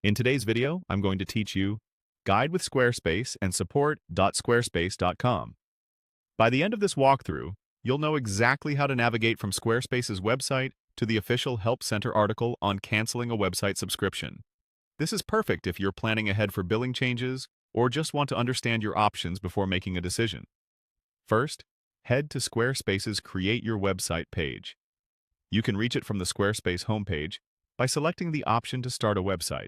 In today's video, I'm going to teach you Guide with Squarespace and support.squarespace.com. By the end of this walkthrough, you'll know exactly how to navigate from Squarespace's website to the official Help Center article on canceling a website subscription. This is perfect if you're planning ahead for billing changes or just want to understand your options before making a decision. First, head to Squarespace's Create Your Website page. You can reach it from the Squarespace homepage by selecting the option to start a website,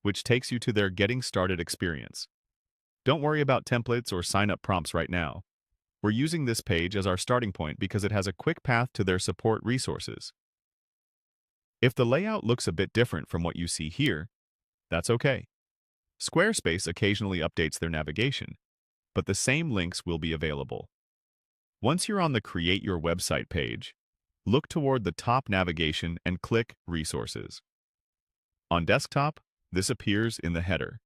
which takes you to their Getting Started experience. Don't worry about templates or sign-up prompts right now. We're using this page as our starting point because it has a quick path to their support resources. If the layout looks a bit different from what you see here, that's okay. Squarespace occasionally updates their navigation, but the same links will be available. Once you're on the Create Your Website page, look toward the top navigation and click Resources. On desktop, this appears in the header.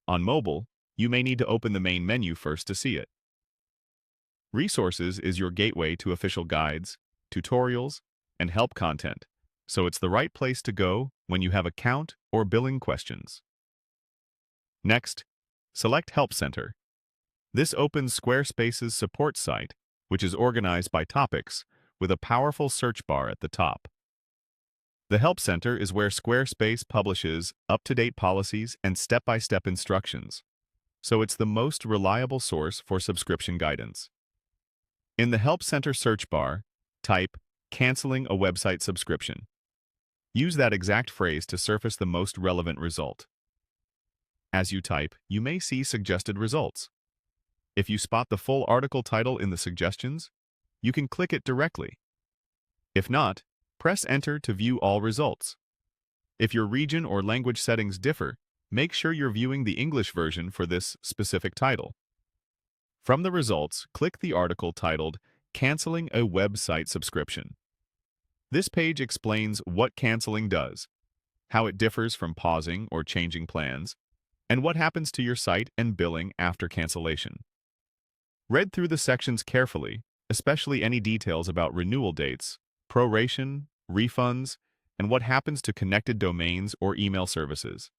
On mobile, you may need to open the main menu first to see it. Resources is your gateway to official guides, tutorials, and help content, so it's the right place to go when you have account or billing questions. Next, select Help Center. This opens Squarespace's support site, which is organized by topics, with a powerful search bar at the top. The Help Center is where Squarespace publishes up-to-date policies and step-by-step instructions, so it's the most reliable source for subscription guidance. In the Help Center search bar, type "canceling a website subscription." Use that exact phrase to surface the most relevant result. As you type, you may see suggested results. If you spot the full article title in the suggestions, you can click it directly. If not, press Enter to view all results. If your region or language settings differ, make sure you're viewing the English version for this specific title. From the results, click the article titled "Canceling a Website Subscription." This page explains what canceling does, how it differs from pausing or changing plans, and what happens to your site and billing after cancellation. Read through the sections carefully, especially any details about renewal dates, proration, refunds, and what happens to connected domains or email services.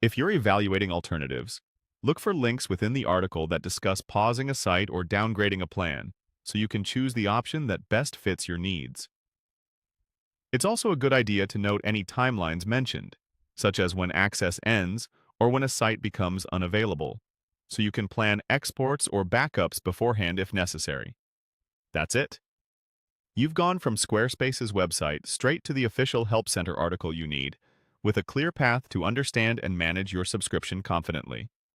If you're evaluating alternatives, look for links within the article that discuss pausing a site or downgrading a plan, so you can choose the option that best fits your needs. It's also a good idea to note any timelines mentioned, such as when access ends or when a site becomes unavailable, so you can plan exports or backups beforehand if necessary. That's it. You've gone from Squarespace's website straight to the official Help Center article you need, with a clear path to understand and manage your subscription confidently.